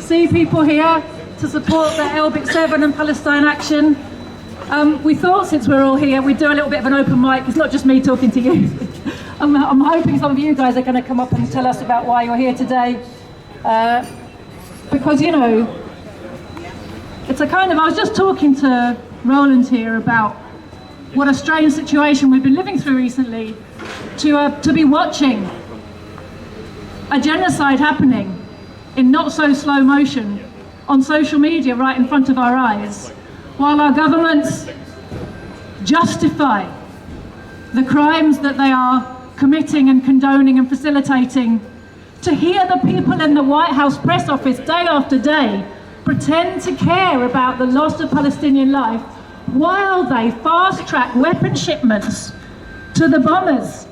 see people here to support the Elbit 7 and Palestine action. We thought since we're all here, we'd do a little bit of an open mic. It's not just me talking to you. I'm hoping some of you guys are going to come up and tell us about why you're here today. Because, you know, it's a kind of, I was just talking to Roland here about what a strange situation we've been living through recently, to be watching a genocide happening in not so slow motion on social media right in front of our eyes, while our governments justify the crimes that they are committing and condoning and facilitating. To hear the people in the White House press office day after day pretend to care about the loss of Palestinian life while they fast-track weapon shipments to the bombers.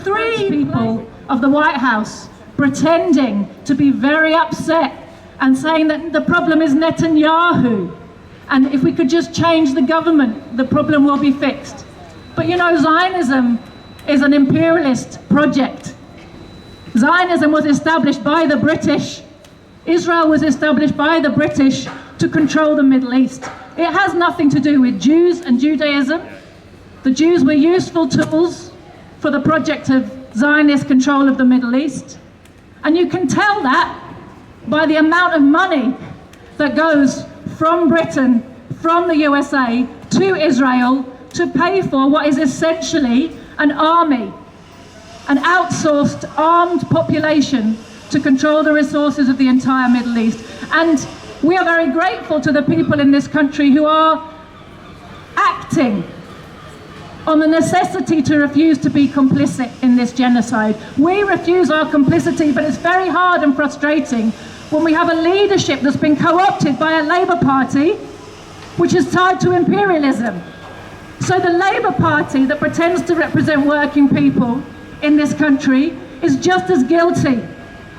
3 people of the White House pretending to be very upset and saying that the problem is Netanyahu, and if we could just change the government, the problem will be fixed. But you know, Zionism is an imperialist project. Zionism was established by the British. Israel was established by the British to control the Middle East. It has nothing to do with Jews and Judaism. The Jews were useful tools for the project of Zionist control of the Middle East. And you can tell that by the amount of money that goes from Britain, from the USA, to Israel to pay for what is essentially an army, an outsourced armed population to control the resources of the entire Middle East. And we are very grateful to the people in this country who are acting on the necessity to refuse to be complicit in this genocide. We refuse our complicity, but it's very hard and frustrating when we have a leadership that's been co-opted by a Labour Party which is tied to imperialism. So the Labour Party that pretends to represent working people in this country is just as guilty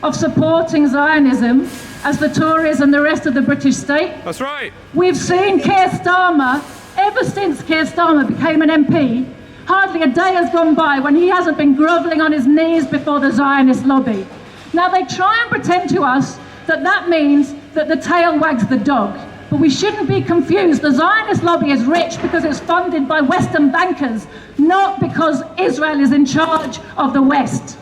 of supporting Zionism as the Tories and the rest of the British state. That's right. We've seen Keir Starmer, ever since Keir Starmer became an MP, hardly a day has gone by when he hasn't been grovelling on his knees before the Zionist lobby. Now they try and pretend to us that that means that the tail wags the dog, but we shouldn't be confused. The Zionist lobby is rich because it's funded by Western bankers, not because Israel is in charge of the West.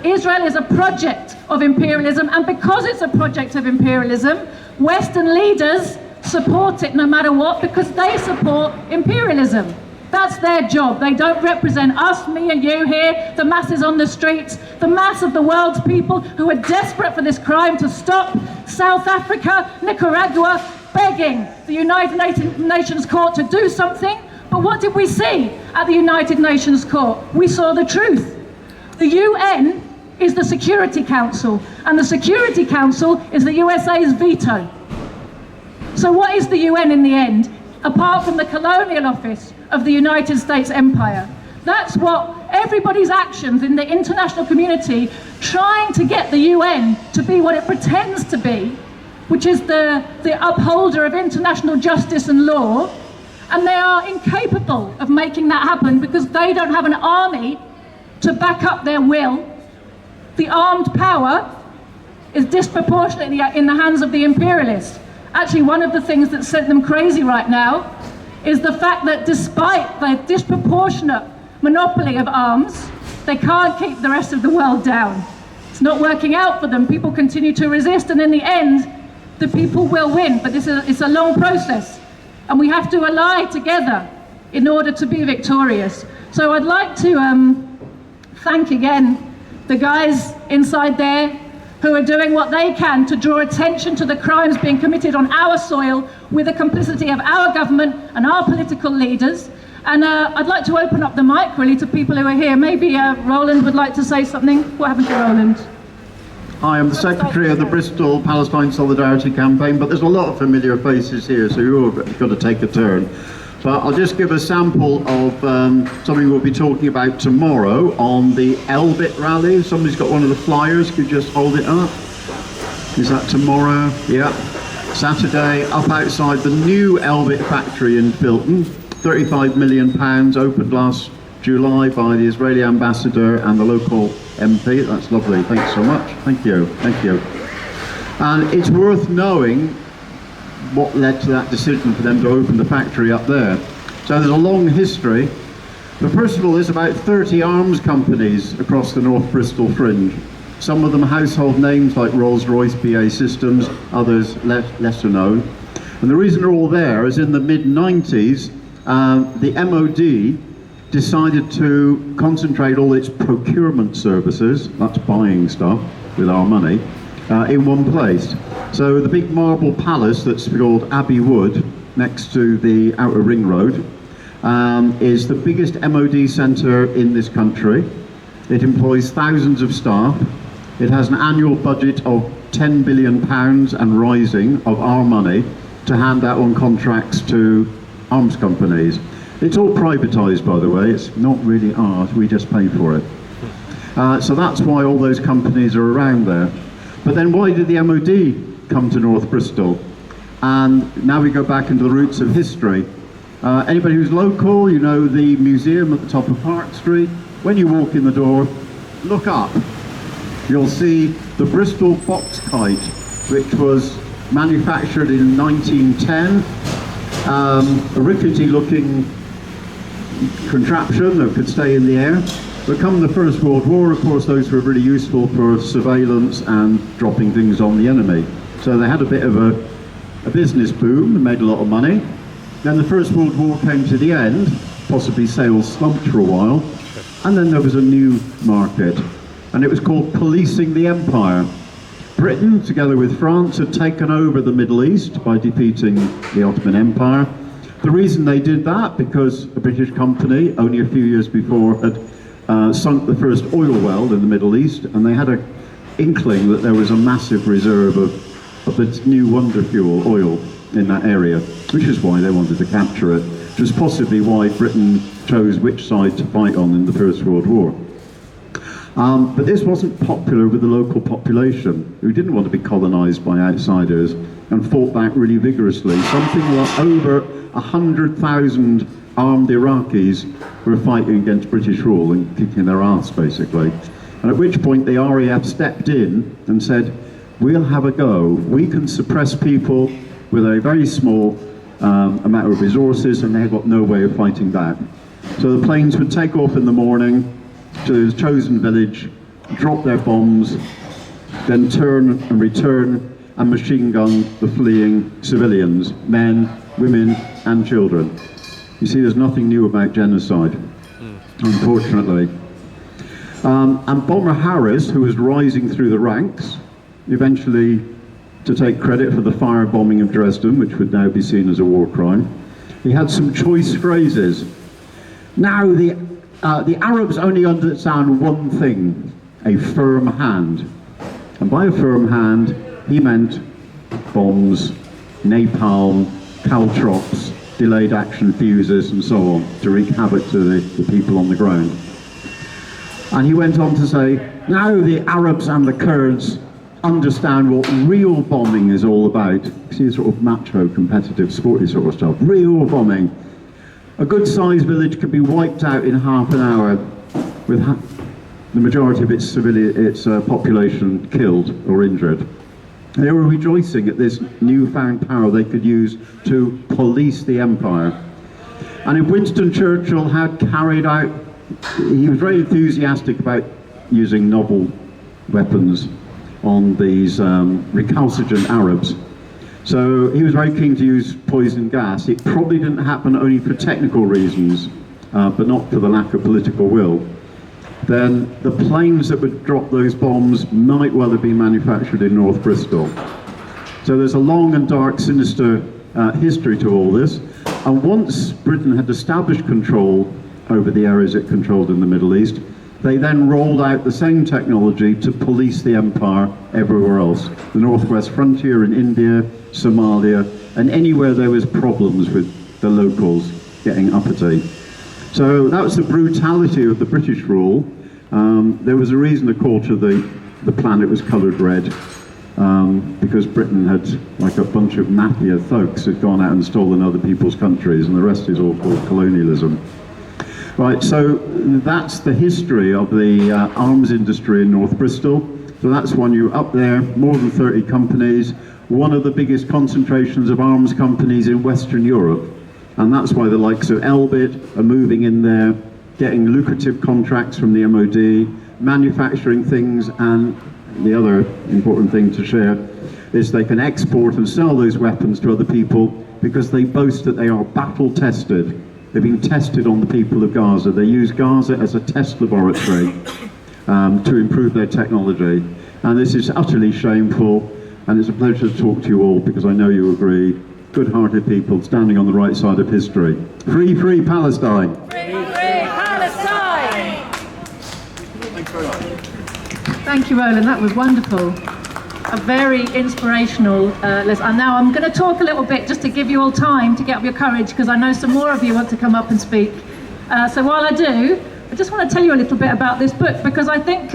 Israel is a project of imperialism, and because it's a project of imperialism, Western leaders support it no matter what, because they support imperialism. That's their job. They don't represent us, me and you here, the masses on the streets, the mass of the world's people who are desperate for this crime to stop. South Africa, Nicaragua, begging the United Nations Court to do something. But what did we see at the United Nations Court? We saw the truth. The UN is the Security Council, and the Security Council is the USA's veto. So what is the UN in the end, apart from the colonial office of the United States Empire? That's what everybody's actions in the international community trying to get the UN to be what it pretends to be, which is the upholder of international justice and law, and they are incapable of making that happen because they don't have an army to back up their will. The armed power is disproportionately in the hands of the imperialists. Actually, one of the things that sent them crazy right now is the fact that despite the disproportionate monopoly of arms, they can't keep the rest of the world down. It's not working out for them. People continue to resist, and in the end, the people will win. But it's a long process, and we have to ally together in order to be victorious. So I'd like to thank again the guys inside there who are doing what they can to draw attention to the crimes being committed on our soil with the complicity of our government and our political leaders. And I'd like to open up the mic really to people who are here. Maybe Roland would like to say something. What happened to Roland? Hi, I'm the secretary of the Bristol Palestine Solidarity Campaign, but there's a lot of familiar faces here, so you're all got to take a turn. But I'll just give a sample of something we'll be talking about tomorrow on the Elbit rally. Somebody's got one of the flyers, could you just hold it up? Is that tomorrow? Yeah. Saturday, up outside the new Elbit factory in Filton. £35 million opened last July by the Israeli ambassador and the local MP. That's lovely. Thanks so much. Thank you. Thank you. And it's worth knowing what led to that decision for them to open the factory up there. So there's a long history. But first of all, there's about 30 arms companies across the North Bristol fringe. Some of them household names like Rolls-Royce, BAE Systems, others lesser known. And the reason they're all there is in the mid-90s, the MOD decided to concentrate all its procurement services, that's buying stuff with our money, in one place. So the big marble palace that's called Abbey Wood, next to the Outer Ring Road, is the biggest MOD centre in this country. It employs thousands of staff. It has an annual budget of £10 billion and rising of our money to hand out on contracts to arms companies. It's all privatised, by the way. It's not really ours. We just pay for it. So that's why all those companies are around there. But then why did the MOD come to North Bristol? And now we go back into the roots of history. Anybody who's local, you know the museum at the top of Park Street. When you walk in the door, look up. You'll see the Bristol box kite, which was manufactured in 1910. A rickety looking contraption that could stay in the air. But come the First World War, of course, those were really useful for surveillance and dropping things on the enemy. So they had a bit of a business boom and made a lot of money. Then the First World War came to the end, possibly sales slumped for a while, and then there was a new market, and it was called policing the empire. Britain, together with France, had taken over the Middle East by defeating the Ottoman Empire. The reason they did that, because a British company, only a few years before, had sunk the first oil well in the Middle East, and they had an inkling that there was a massive reserve of the new wonder fuel, oil, in that area, which is why they wanted to capture it, which was possibly why Britain chose which side to fight on in the First World War. But this wasn't popular with the local population, who didn't want to be colonised by outsiders, and fought back really vigorously. Something like over 100,000 armed Iraqis were fighting against British rule and kicking their ass, basically. And at which point the RAF stepped in and said, we'll have a go. We can suppress people with a very small amount of resources, and they've got no way of fighting back. So the planes would take off in the morning to the chosen village, drop their bombs, then turn and return and machine gun the fleeing civilians, men, women and children. You see, there's nothing new about genocide, unfortunately. And Bomber Harris, who was rising through the ranks, eventually to take credit for the firebombing of Dresden, which would now be seen as a war crime, he had some choice phrases. Now the Arabs only understand one thing, a firm hand. And by a firm hand, he meant bombs, napalm, caltrops, delayed action fuses and so on, to wreak havoc to the people on the ground. And he went on to say, now the Arabs and the Kurds understand what real bombing is all about. See, sort of macho, competitive, sporty sort of stuff. Real bombing. A good-sized village can be wiped out in half an hour with the majority of its population killed or injured. They were rejoicing at this newfound power they could use to police the empire. And if Winston Churchill had carried out, he was very enthusiastic about using novel weapons on these recalcitrant Arabs. So he was very keen to use poison gas. It probably didn't happen only for technical reasons, but not for the lack of political will. Then the planes that would drop those bombs might well have been manufactured in North Bristol. So there's a long and dark, sinister history to all this. And once Britain had established control over the areas it controlled in the Middle East, they then rolled out the same technology to police the empire everywhere else. The northwest frontier in India, Somalia, and anywhere there was problems with the locals getting uppity. So that was the brutality of the British rule. There was a reason the quarter of the planet was coloured red, because Britain had, like a bunch of mafia thugs, had gone out and stolen other people's countries, and the rest is all called colonialism. Right, so that's the history of the arms industry in North Bristol. So that's one you up there, more than 30 companies, one of the biggest concentrations of arms companies in Western Europe. And that's why the likes of Elbit are moving in there, getting lucrative contracts from the MOD, manufacturing things, and the other important thing to share is they can export and sell those weapons to other people because they boast that they are battle tested. They've been tested on the people of Gaza. They use Gaza as a test laboratory to improve their technology. And this is utterly shameful, and it's a pleasure to talk to you all because I know you agree. Good-hearted people standing on the right side of history. Free, free Palestine! Free, free Palestine! Thanks very much. Thank you, Roland. That was wonderful. A very inspirational lesson. And now I'm going to talk a little bit just to give you all time to get up your courage because I know some more of you want to come up and speak. So while I do, I just want to tell you a little bit about this book because I think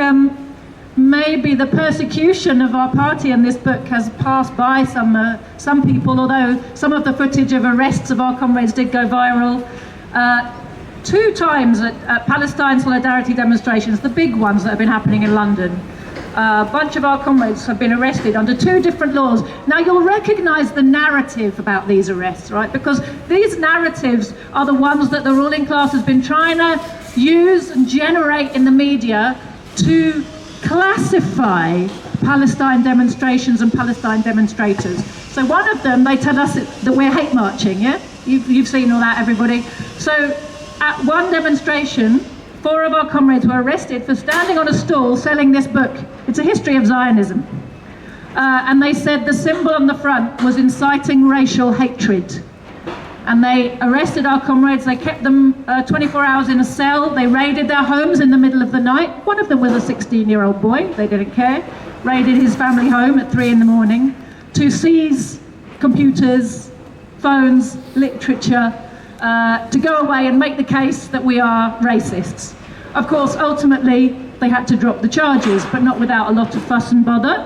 maybe the persecution of our party in this book has passed by some people, although some of the footage of arrests of our comrades did go viral. 2 times at Palestine solidarity demonstrations, the big ones that have been happening in London, a bunch of our comrades have been arrested under 2 different laws. Now you'll recognise the narrative about these arrests, right? Because these narratives are the ones that the ruling class has been trying to use and generate in the media to classify Palestine demonstrations and Palestine demonstrators. So one of them, they tell us that we're hate marching, yeah? You've seen all that, everybody. So at one demonstration, 4 of our comrades were arrested for standing on a stall selling this book. It's a history of Zionism. And they said the symbol on the front was inciting racial hatred. And they arrested our comrades. They kept them 24 hours in a cell. They raided their homes in the middle of the night. One of them was a 16-year-old boy. They didn't care. Raided his family home at 3 in the morning to seize computers, phones, literature, to go away and make the case that we are racists. Of course, ultimately, they had to drop the charges, but not without a lot of fuss and bother.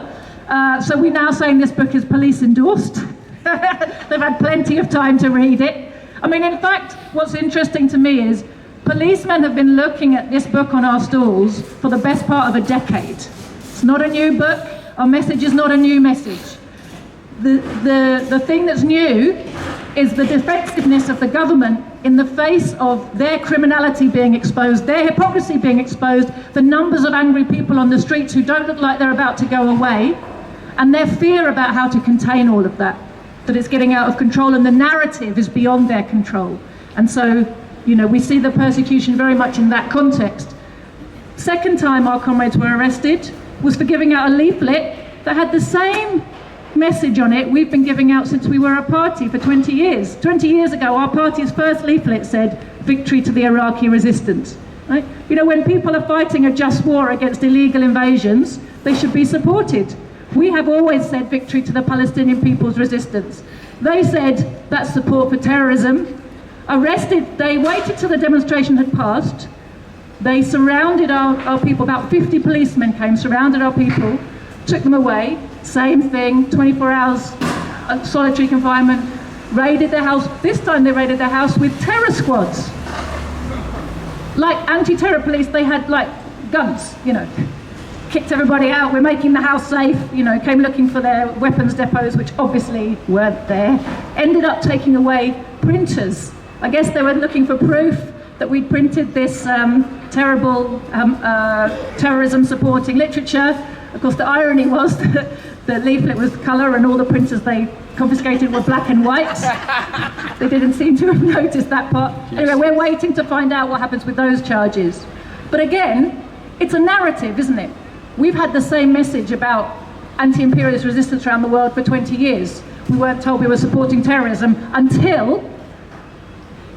So we're now saying this book is police endorsed. They've had plenty of time to read it. I mean, in fact, what's interesting to me is policemen have been looking at this book on our stalls for the best part of a decade. It's not a new book. Our message is not a new message. The thing that's new is the defensiveness of the government in the face of their criminality being exposed, their hypocrisy being exposed, the numbers of angry people on the streets who don't look like they're about to go away, and their fear about how to contain all of that it's getting out of control, and the narrative is beyond their control. And so, you know, we see the persecution very much in that context. Second time our comrades were arrested was for giving out a leaflet that had the same message on it we've been giving out since we were a party for 20 years. 20 years ago, our party's first leaflet said, "Victory to the Iraqi resistance." Right? You know, when people are fighting a just war against illegal invasions, they should be supported. We have always said victory to the Palestinian people's resistance. They said that's support for terrorism. Arrested, they waited till the demonstration had passed. They surrounded our people, about 50 policemen came, surrounded our people, took them away. Same thing, 24 hours solitary confinement, raided their house. This time they raided their house with terror squads. Like anti-terror police, they had like guns, you know. Kicked everybody out, we're making the house safe, you know, came looking for their weapons depots, which obviously weren't there. Ended up taking away printers. I guess they were looking for proof that we'd printed this terrible terrorism supporting literature. Of course, the irony was that the leaflet was colour and all the printers they confiscated were black and white. They didn't seem to have noticed that part. Anyway, we're waiting to find out what happens with those charges. But again, it's a narrative, isn't it? We've had the same message about anti-imperialist resistance around the world for 20 years. We weren't told we were supporting terrorism until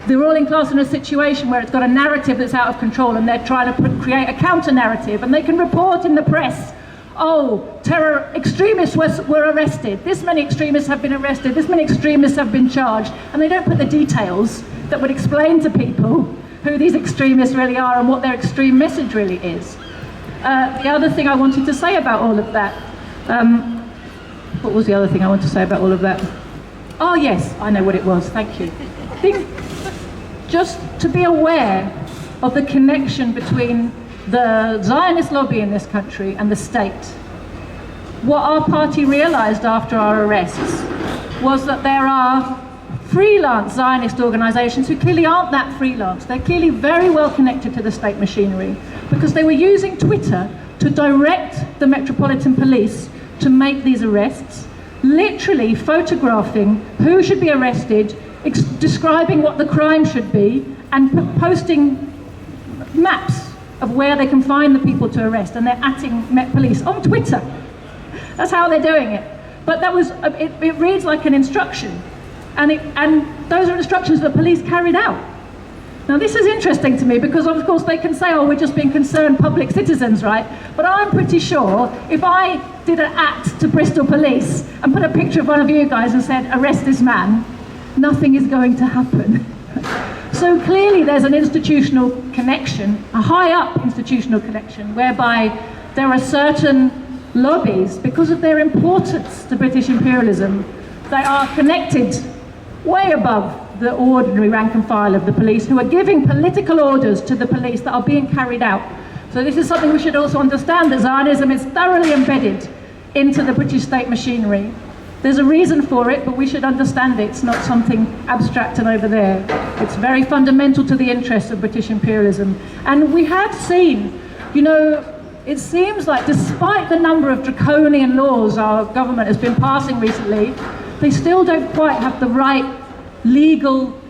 the ruling class in a situation where it's got a narrative that's out of control and they're trying to create a counter-narrative, and they can report in the press, oh, terror extremists were arrested, this many extremists have been arrested, this many extremists have been charged, and they don't put the details that would explain to people who these extremists really are and what their extreme message really is. The other thing I wanted to say about all of that, what was the other thing I wanted to say about all of that? Oh yes, I know what it was, thank you. I think just to be aware of the connection between the Zionist lobby in this country and the state. what our party realized after our arrests was that there are freelance Zionist organizations who clearly aren't that freelance. They're clearly very well connected to the state machinery, because they were using Twitter to direct the Metropolitan Police to make these arrests, literally photographing who should be arrested, describing what the crime should be, and posting maps of where they can find the people to arrest, and they're atting Met Police on Twitter. That's how they're doing it. But that was, it reads like an instruction, and those are instructions that police carried out. Now this is interesting to me, because of course they can say, oh, we're just being concerned public citizens, right? But I'm pretty sure if I did an act to Bristol police and put a picture of one of you guys and said, arrest this man, nothing is going to happen. So clearly there's an institutional connection, a high up institutional connection, whereby there are certain lobbies, because of their importance to British imperialism, they are connected way above the ordinary rank and file of the police, who are giving political orders to the police that are being carried out. So this is something we should also understand, that Zionism is thoroughly embedded into the British state machinery. There's a reason for it, but we should understand it. It's not something abstract and over there. It's very fundamental to the interests of British imperialism. And we have seen, you know, it seems like despite the number of draconian laws our government has been passing recently, they still don't quite have the right legal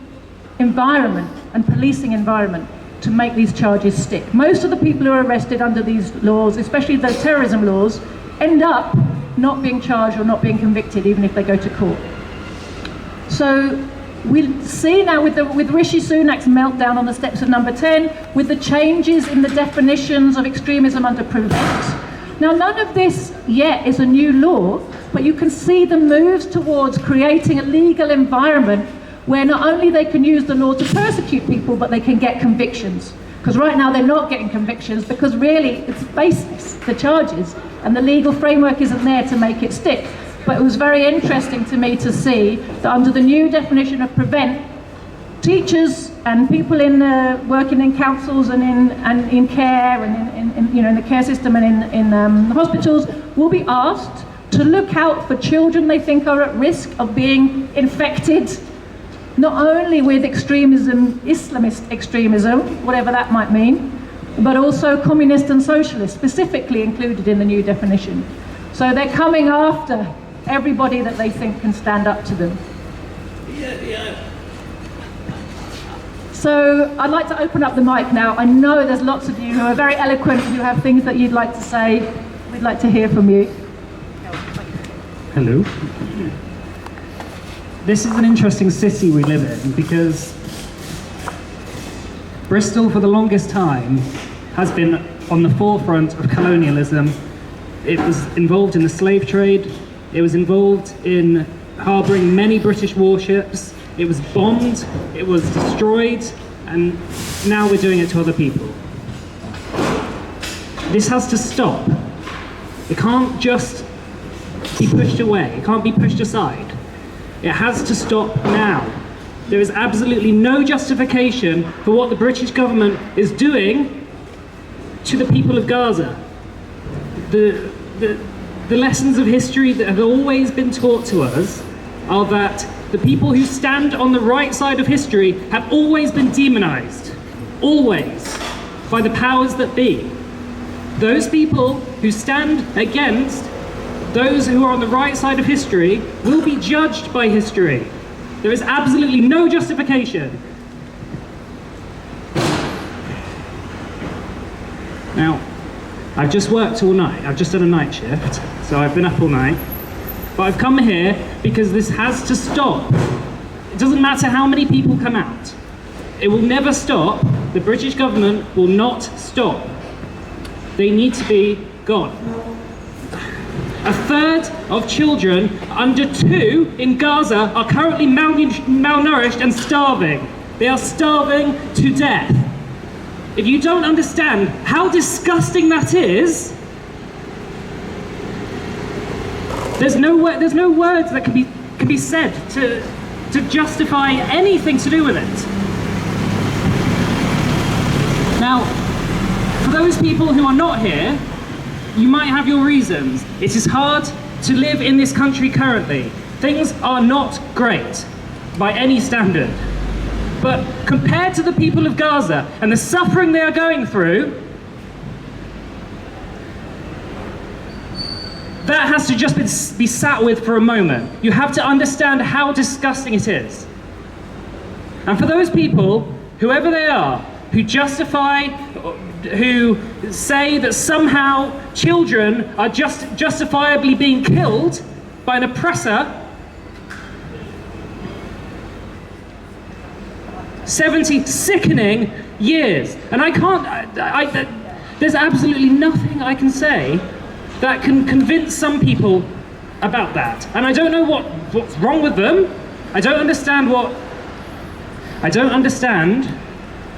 environment and policing environment to make these charges stick. Most of the people who are arrested under these laws, especially the terrorism laws, end up not being charged or not being convicted, even if they go to court. So we see now with Rishi Sunak's meltdown on the steps of Number 10, with the changes in the definitions of extremism under Prevent. Now none of this yet is a new law, but you can see the moves towards creating a legal environment where not only they can use the law to persecute people, but they can get convictions. Because right now they're not getting convictions, because really it's baseless, the charges, and the legal framework isn't there to make it stick. But it was very interesting to me to see that under the new definition of Prevent, teachers and people in working in councils and in care and in the care system and in hospitals will be asked to look out for children they think are at risk of being infected, not only with extremism, Islamist extremism, whatever that might mean, but also communist and socialist, specifically included in the new definition. So they're coming after everybody that they think can stand up to them. So I'd like to open up the mic now. I know there's lots of you who are very eloquent, who have things that you'd like to say. We'd like to hear from you. Hello. This is an interesting city we live in, because Bristol for the longest time has been on the forefront of colonialism. It was involved in the slave trade. It was involved in harbouring many British warships. It was bombed, it was destroyed, and now we're doing it to other people. This has to stop. It can't just be pushed away. It can't be pushed aside. It has to stop now. There is absolutely no justification for what the British government is doing to the people of Gaza. The lessons of history that have always been taught to us are that the people who stand on the right side of history have always been demonized. Always. By the powers that be. Those people who stand against those who are on the right side of history will be judged by history. There is absolutely no justification. Now, I've just worked all night. I've just done a night shift, so I've been up all night. But I've come here because this has to stop. It doesn't matter how many people come out. It will never stop. The British government will not stop. They need to be gone. A third of children under 2 in Gaza are currently malnourished and starving. They are starving to death. If you don't understand how disgusting that is, there's no words that can be said to justify anything to do with it. Now, for those people who are not here, you might have your reasons. It is hard to live in this country currently. Things are not great by any standard. But compared to the people of Gaza and the suffering they are going through, that has to just be sat with for a moment. You have to understand how disgusting it is. And for those people, whoever they are, who justify, who say that somehow children are justifiably being killed by an oppressor, 70 sickening years. And I can't, there's absolutely nothing I can say that can convince some people about that. And I don't know what's wrong with them. I don't understand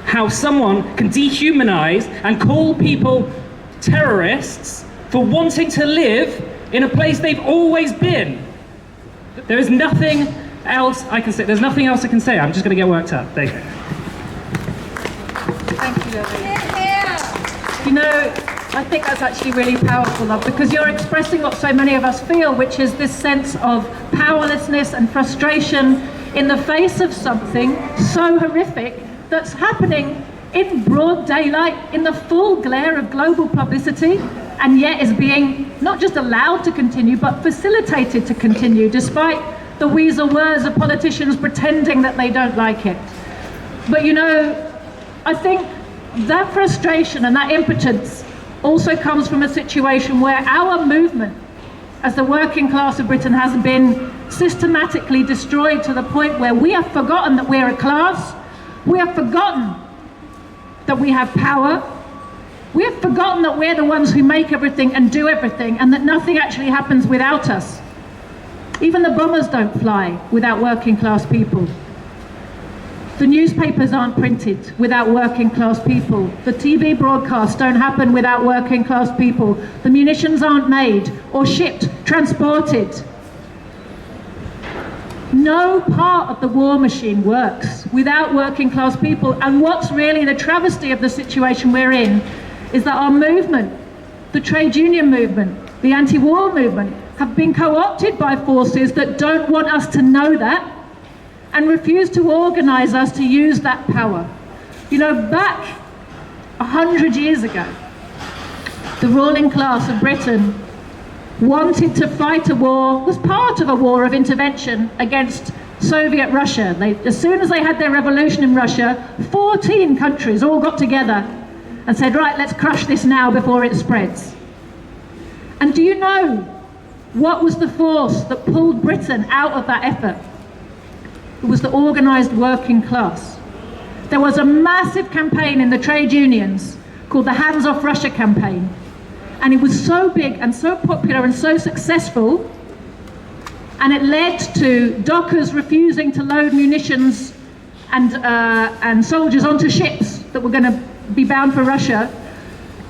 how someone can dehumanize and call people terrorists for wanting to live in a place they've always been. There is nothing else I can say. There's nothing else I can say. I'm just going to get worked up. There you go. Thank you, Elbit. You know, I think that's actually really powerful, love, because you're expressing what so many of us feel, which is this sense of powerlessness and frustration in the face of something so horrific that's happening in broad daylight, in the full glare of global publicity, and yet is being not just allowed to continue, but facilitated to continue, despite the weasel words of politicians pretending that they don't like it. But you know, I think that frustration and that impotence also comes from a situation where our movement, as the working class of Britain, has been systematically destroyed to the point where we have forgotten that we're a class, we have forgotten that we have power, we have forgotten that we're the ones who make everything and do everything, and that nothing actually happens without us. Even the bombers don't fly without working class people. The newspapers aren't printed without working class people. The TV broadcasts don't happen without working class people. The munitions aren't made or shipped, transported. No part of the war machine works without working class people. And what's really the travesty of the situation we're in is that our movement, the trade union movement, the anti-war movement, have been co-opted by forces that don't want us to know that and refuse to organise us to use that power. You know, back 100 years ago, the ruling class of Britain wanted to fight a war, was part of a war of intervention against Soviet Russia. As soon as they had their revolution in Russia, 14 countries all got together and said, right, let's crush this now before it spreads. And do you know what was the force that pulled Britain out of that effort? It was the organised working class. There was a massive campaign in the trade unions called the Hands Off Russia campaign. And it was so big and so popular and so successful, and it led to dockers refusing to load munitions and soldiers onto ships that were going to be bound for Russia.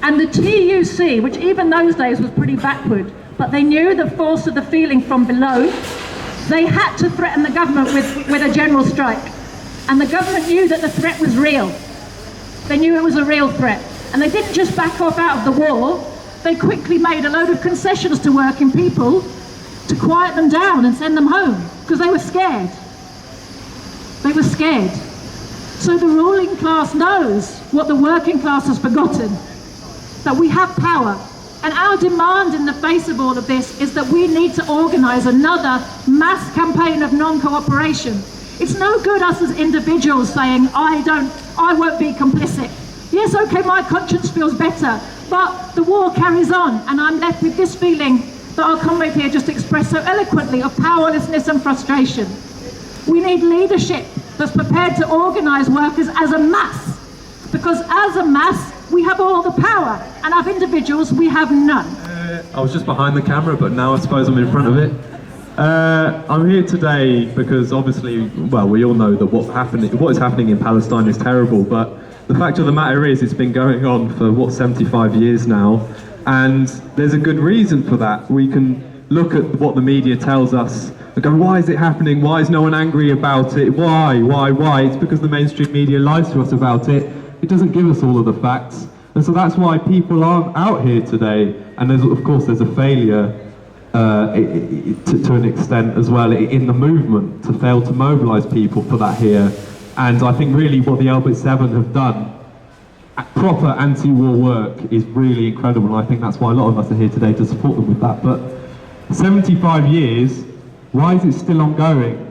And the TUC, which even those days was pretty backward, but they knew the force of the feeling from below, they had to threaten the government with a general strike. And the government knew that the threat was real. They knew it was a real threat. And they didn't just back off out of the war, they quickly made a load of concessions to working people to quiet them down and send them home, because they were scared. They were scared. So the ruling class knows what the working class has forgotten, that we have power. And our demand in the face of all of this is that we need to organise another mass campaign of non-cooperation. It's no good us as individuals saying, I won't be complicit. Yes, okay, my conscience feels better, but the war carries on, and I'm left with this feeling that our comrade here just expressed so eloquently of powerlessness and frustration. We need leadership that's prepared to organise workers as a mass, because as a mass, we have all the power, and as individuals, we have none. I was just behind the camera, but now I suppose I'm in front of it. I'm here today because obviously, well, we all know that what is happening in Palestine is terrible, but the fact of the matter is it's been going on for, 75 years now, and there's a good reason for that. We can look at what the media tells us and go, why is it happening? Why is no one angry about it? Why? It's because the mainstream media lies to us about it. It doesn't give us all of the facts. And so that's why people aren't out here today And there's, of course, there's a failure to an extent as well in the movement to fail to mobilise people for that here. And I think really what the Elbit 7 have done, proper anti-war work, is really incredible, and I think that's why a lot of us are here today to support them with that. But 75 years, why is it still ongoing?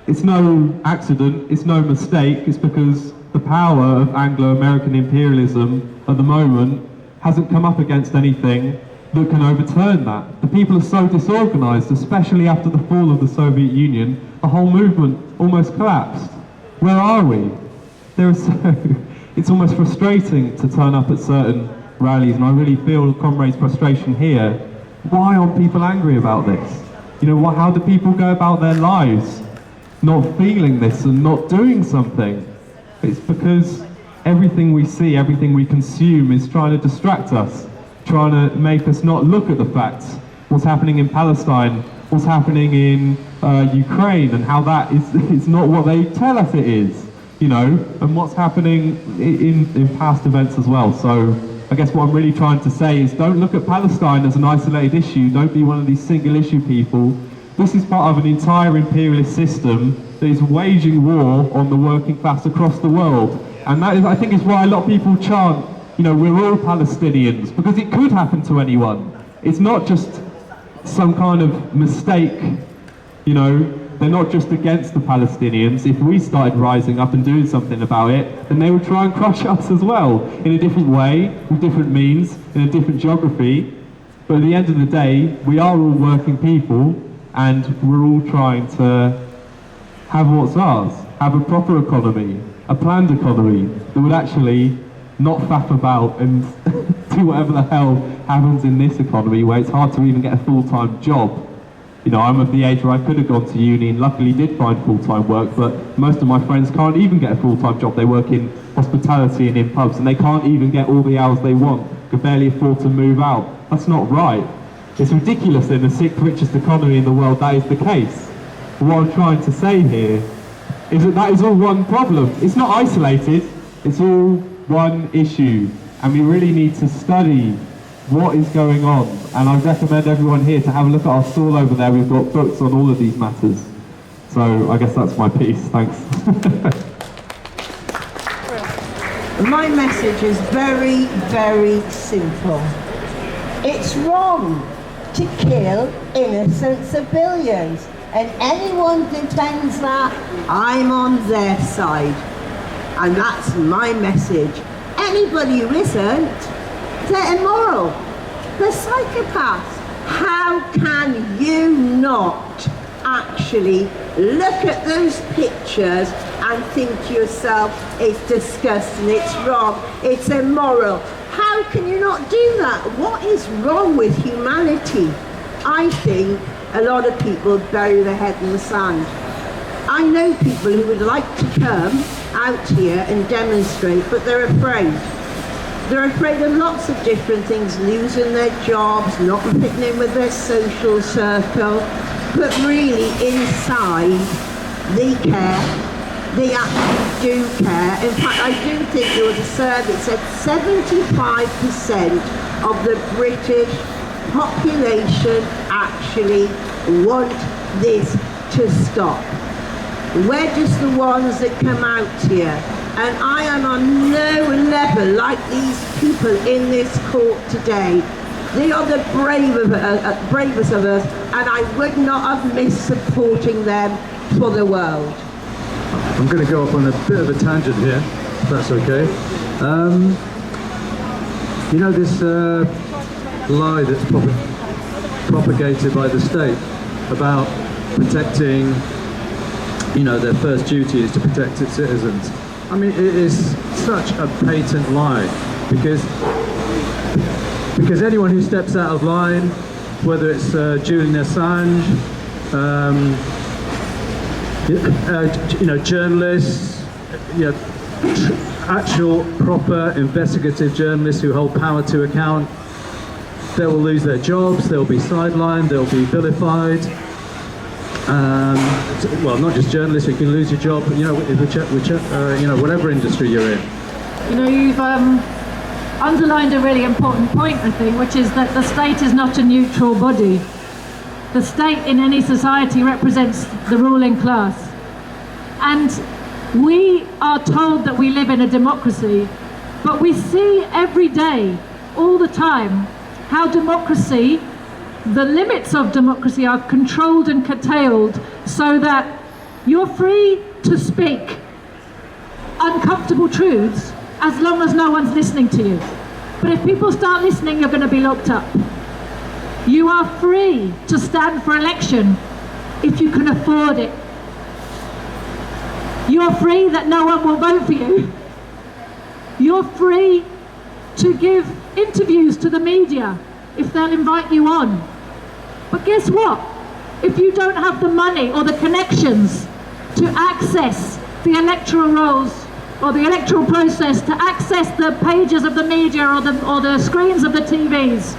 It's no accident, it's no mistake, it's because the power of Anglo-American imperialism at the moment hasn't come up against anything that can overturn that. The people are so disorganised, especially after the fall of the Soviet Union, the whole movement almost collapsed. Where are we? It's almost frustrating to turn up at certain rallies, and I really feel comrades' frustration here. Why aren't people angry about this? You know, how do people go about their lives not feeling this and not doing something? It's because everything we see, everything we consume is trying to distract us, trying to make us not look at the facts. What's happening in Palestine, what's happening in Ukraine, and how that is not what they tell us it is, you know, and what's happening in past events as well. So I guess what I'm really trying to say is, don't look at Palestine as an isolated issue, don't be one of these single issue people. This is part of an entire imperialist system that is waging war on the working class across the world. And that is, I think, is why a lot of people chant, you know, we're all Palestinians, because it could happen to anyone. It's not just some kind of mistake, you know, they're not just against the Palestinians. If we started rising up and doing something about it, then they would try and crush us as well, in a different way, with different means, in a different geography. But at the end of the day, we are all working people, and we're all trying to have what's ours, have a proper economy, a planned economy that would actually not faff about and do whatever the hell happens in this economy where it's hard to even get a full-time job. You know, I'm of the age where I could have gone to uni and luckily did find full-time work, but most of my friends can't even get a full-time job. They work in hospitality and in pubs, and they can't even get all the hours they want, could barely afford to move out. That's not right. It's ridiculous in the sixth richest economy in the world that is the case. But what I'm trying to say here is that is all one problem. It's not isolated, it's all one issue, and we really need to study what is going on. And I recommend everyone here to have a look at our stall over there. We've got books on all of these matters. So I guess that's my piece. Thanks. My message is very, very simple. It's wrong to kill innocent civilians, and anyone defends that, I'm on their side. And that's my message. Anybody who isn't, they're immoral. They're psychopaths. How can you not actually look at those pictures and think to yourself, it's disgusting, it's wrong, it's immoral? How can you not do that? What is wrong with humanity? I think a lot of people bury their head in the sand. I know people who would like to come out here and demonstrate, but they're afraid. They're afraid of lots of different things, losing their jobs, not fitting in with their social circle, but really inside they care. They actually do care. In fact, I do think there was a survey that said 75% of the British population actually want this to stop. We're just the ones that come out here. And I am on no level like these people in this court today. They are the bravest of us, and I would not have missed supporting them for the world. I'm going to go off on a bit of a tangent here, if that's okay. You know this lie that's propagated by the state about protecting, you know, their first duty is to protect its citizens. I mean, it is such a patent lie, because anyone who steps out of line, whether it's Julian Assange, you know, journalists, you know, actual proper investigative journalists who hold power to account, they will lose their jobs, they'll be sidelined, they'll be vilified. Well, not just journalists, you can lose your job, you know, you know, whatever industry you're in. You know, you've underlined a really important point, I think, which is that the state is not a neutral body. The state in any society represents the ruling class. And we are told that we live in a democracy, but we see every day, all the time, how democracy, the limits of democracy are controlled and curtailed so that you're free to speak uncomfortable truths as long as no one's listening to you. But if people start listening, you're going to be locked up. You are free to stand for election if you can afford it. You're free that no one will vote for you. You're free to give interviews to the media if they'll invite you on. But guess what? If you don't have the money or the connections to access the electoral rolls or the electoral process, to access the pages of the media or the screens of the TVs,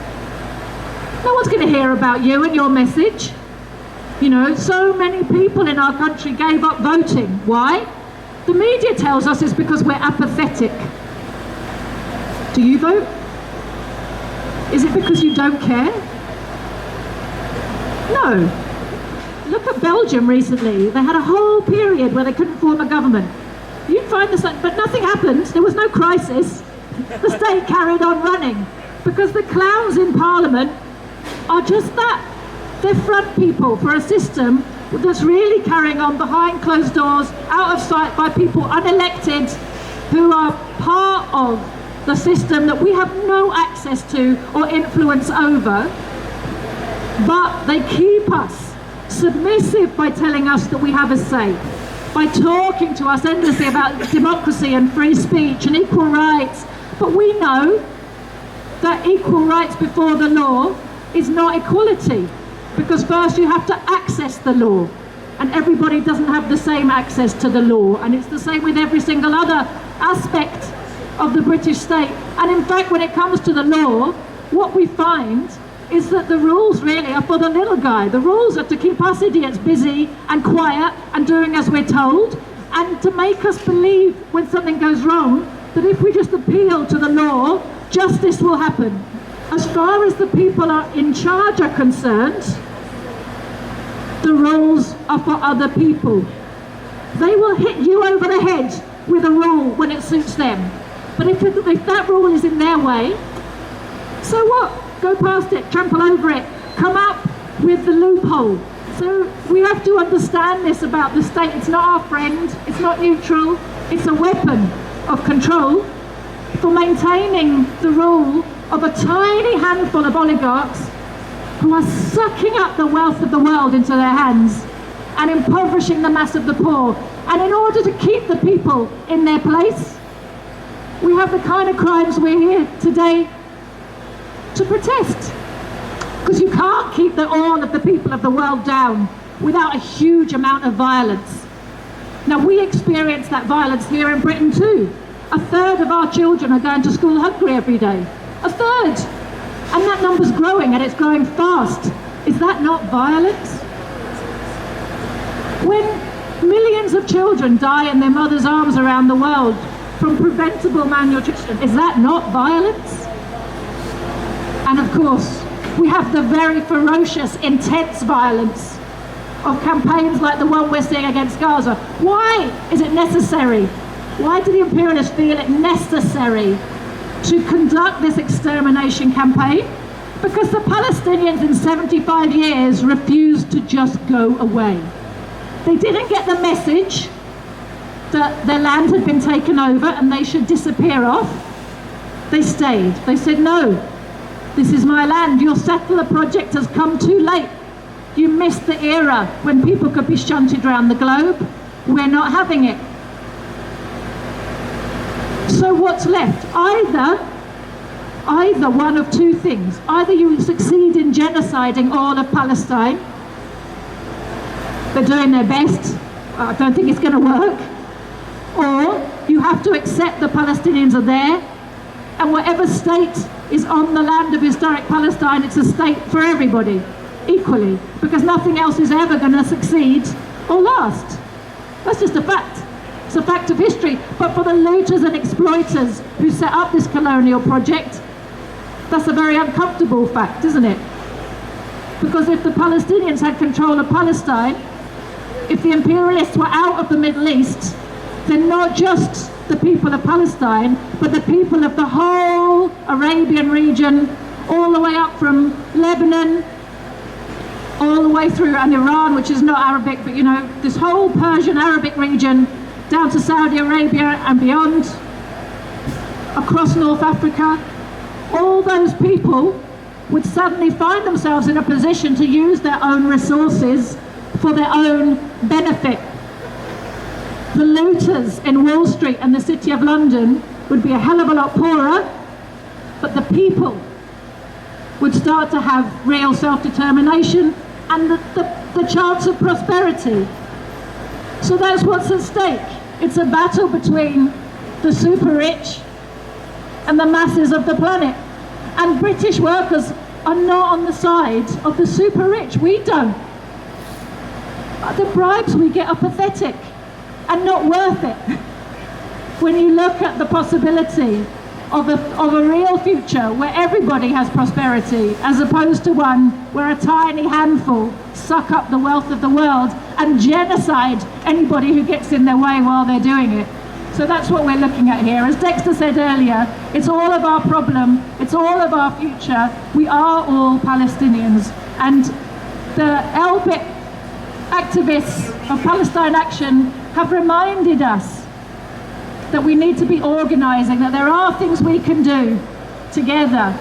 no one's going to hear about you and your message. You know, so many people in our country gave up voting. Why? The media tells us it's because we're apathetic. Do you vote? Is it because you don't care? No. Look at Belgium recently. They had a whole period where they couldn't form a government. You'd find this, but nothing happened. There was no crisis. The state carried on running because the clowns in Parliament are just that. They're front people for a system that's really carrying on behind closed doors, out of sight by people unelected who are part of the system that we have no access to or influence over. But they keep us submissive by telling us that we have a say, by talking to us endlessly about democracy and free speech and equal rights. But we know that equal rights before the law is not equality, because first you have to access the law, and everybody doesn't have the same access to the law, and it's the same with every single other aspect of the British state. And in fact, when it comes to the law, what we find is that the rules really are for the little guy. The rules are to keep us idiots busy and quiet and doing as we're told, and to make us believe when something goes wrong that if we just appeal to the law, justice will happen. As far as the people are in charge are concerned, the rules are for other people. They will hit you over the head with a rule when it suits them. But if that rule is in their way, so what? Go past it, trample over it, come up with the loophole. So we have to understand this about the state. It's not our friend, it's not neutral, it's a weapon of control for maintaining the rule of a tiny handful of oligarchs who are sucking up the wealth of the world into their hands and impoverishing the mass of the poor. And in order to keep the people in their place, we have the kind of crimes we're here today to protest. Because you can't keep all of the people of the world down without a huge amount of violence. Now, we experience that violence here in Britain too. A third of our children are going to school hungry every day. A third. And that number's growing, and it's growing fast. Is that not violence? When millions of children die in their mother's arms around the world from preventable malnutrition, is that not violence? And of course, we have the very ferocious, intense violence of campaigns like the one we're seeing against Gaza. Why is it necessary? Why do the imperialists feel it necessary to conduct this extermination campaign? Because the Palestinians in 75 years refused to just go away. They didn't get the message that their land had been taken over and they should disappear off. They stayed. They said, no, this is my land. Your settler project has come too late. You missed the era when people could be shunted around the globe. We're not having it. So what's left? Either one of two things. Either you succeed in genociding all of Palestine. They're doing their best. I don't think it's going to work. Or you have to accept the Palestinians are there, and whatever state is on the land of historic Palestine, it's a state for everybody, equally, because nothing else is ever going to succeed or last. That's just a fact. That's a fact of history. But for the looters and exploiters who set up this colonial project, that's a very uncomfortable fact, isn't it? Because if the Palestinians had control of Palestine, if the imperialists were out of the Middle East, then not just the people of Palestine, but the people of the whole Arabian region, all the way up from Lebanon, all the way through, and Iran, which is not Arabic, but you know, this whole Persian Arabic region, down to Saudi Arabia and beyond, across North Africa, all those people would suddenly find themselves in a position to use their own resources for their own benefit. The looters in Wall Street and the City of London would be a hell of a lot poorer, but the people would start to have real self-determination and the chance of prosperity. So that's what's at stake. It's a battle between the super rich and the masses of the planet. And British workers are not on the side of the super rich. We don't. The bribes we get are pathetic and not worth it. When you look at the possibility of a real future where everybody has prosperity, as opposed to one where a tiny handful suck up the wealth of the world and genocide anybody who gets in their way while they're doing it. So that's what we're looking at here. As Dexter said earlier, it's all of our problem, it's all of our future. We are all Palestinians. And the Elbit activists of Palestine Action have reminded us that we need to be organising, that there are things we can do together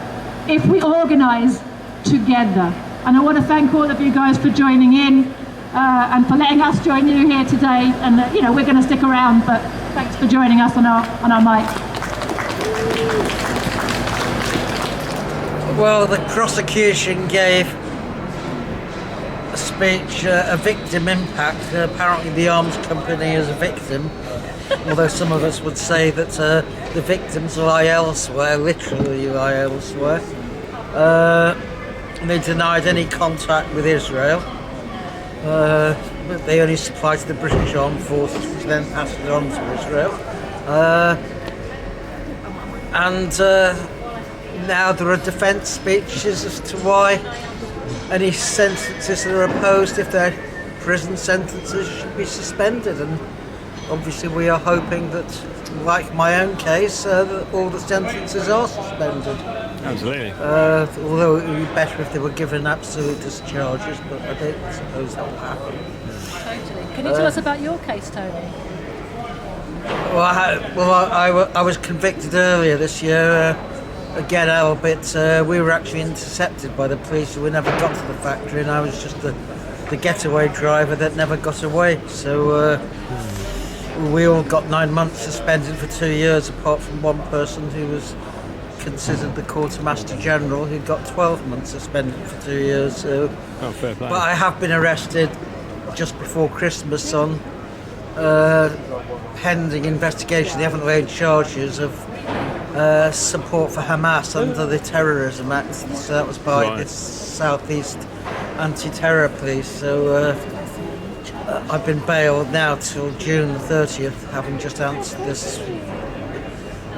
if we organise together. And I want to thank all of you guys for joining in and for letting us join you here today. And you know, we're going to stick around, but thanks for joining us on our mic. Well, the prosecution gave a speech, a victim impact. Apparently the arms company is a victim, although some of us would say that the victims lie elsewhere, literally lie elsewhere. They denied any contact with Israel, but they only supplied to the British Armed Forces, which then passed it on to Israel. Now there are defence speeches as to why any sentences that are opposed, if they're prison sentences, should be suspended. And obviously we are hoping that, like my own case, that all the sentences are suspended. Absolutely. Although it would be better if they were given absolute discharges, but I don't suppose that will happen. Totally. Can you tell us about your case, Tony? I was convicted earlier this year. Again, Elbit, we were actually intercepted by the police, so we never got to the factory, and I was just the getaway driver that never got away. So we all got 9 months suspended for 2 years, apart from one person who was considered the Quartermaster General, who got 12 months suspended for 2 years. So. Oh, fair play. But I have been arrested just before Christmas on pending investigation. They haven't laid charges of support for Hamas under the Terrorism Act. So that was by the Southeast Anti-Terror Police. So I've been bailed now till June 30th, having just answered this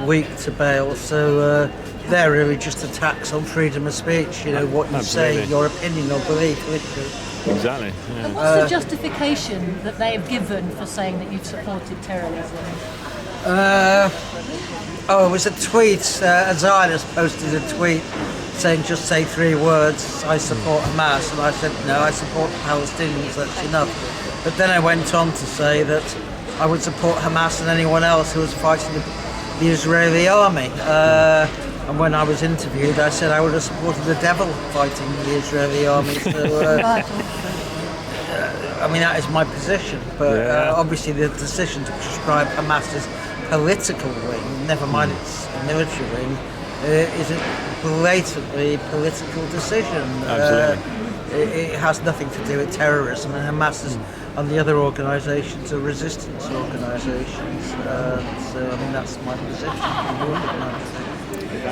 week to bail. So they're really just attacks on freedom of speech. You know, what you say, your opinion or belief, literally. Exactly. Yeah. And what's the justification that they have given for saying that you've supported terrorism? It was a tweet. A Zionist posted a tweet saying, just say 3 words, I support Hamas. And I said, no, I support the Palestinians, that's enough. But then I went on to say that I would support Hamas and anyone else who was fighting the Israeli army. And when I was interviewed, I said I would have supported the devil fighting the Israeli army. So, I mean, that is my position. But obviously the decision to prescribe Hamas's political wing, never mind its military wing, is a blatantly political decision. It has nothing to do with terrorism, and Hamas and the other organisations are resistance organisations. So, I mean, that's my position.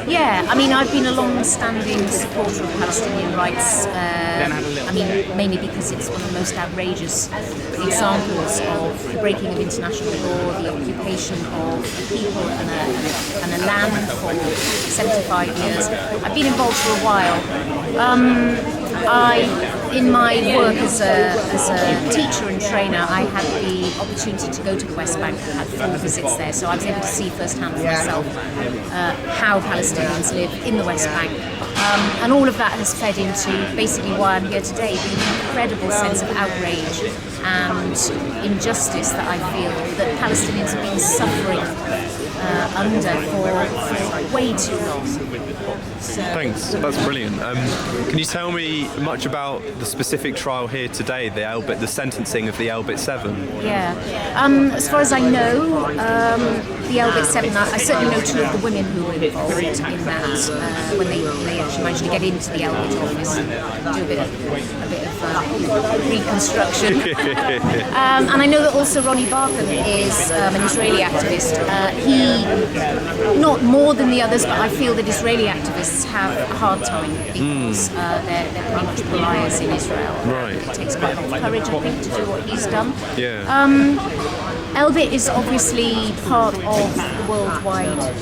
Yeah, I mean, I've been a long-standing supporter of Palestinian rights. I mean, mainly because it's one of the most outrageous examples of the breaking of international law, the occupation of a people and a land for 75 years. I've been involved for a while. In my work as a teacher and trainer, I had the opportunity to go to the West Bank and had 4 visits there, so I was able to see firsthand for myself how Palestinians live in the West Bank. And all of that has fed into basically why I'm here today, the incredible sense of outrage and injustice that I feel that Palestinians have been suffering under for way too long. Thanks, that's brilliant. Can you tell me much about the specific trial here today, the sentencing of the Elbit 7? Yeah, as far as I know, the Elbit 7, I certainly know 2 of the women who were involved in that when they actually managed to get into the Elbit office and do a bit of reconstruction. And I know that also Ronnie Barkham is an Israeli activist. He, not more than the others, but I feel that Israeli activists have a hard time because they're pretty much pariahs in Israel. Right. It takes quite a lot of courage, I think, to do what he's done. Yeah. Elbit is obviously part of the worldwide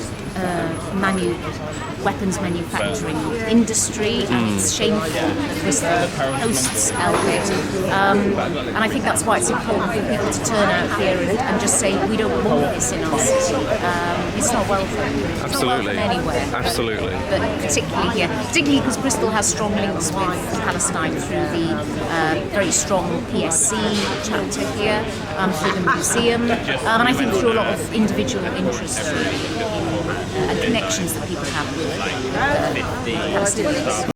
weapons manufacturing industry, and it's shameful that Bristol hosts Elbit. And I think that's why it's important for people to turn out here and just say, we don't want this in our city. It's not welcome. It's not welcome anywhere. Absolutely. But particularly here, particularly because Bristol has strong links with Palestine through the very strong PSC chapter here, through the museum, and I think through a lot of individual interests and connections that people have with Palestinians.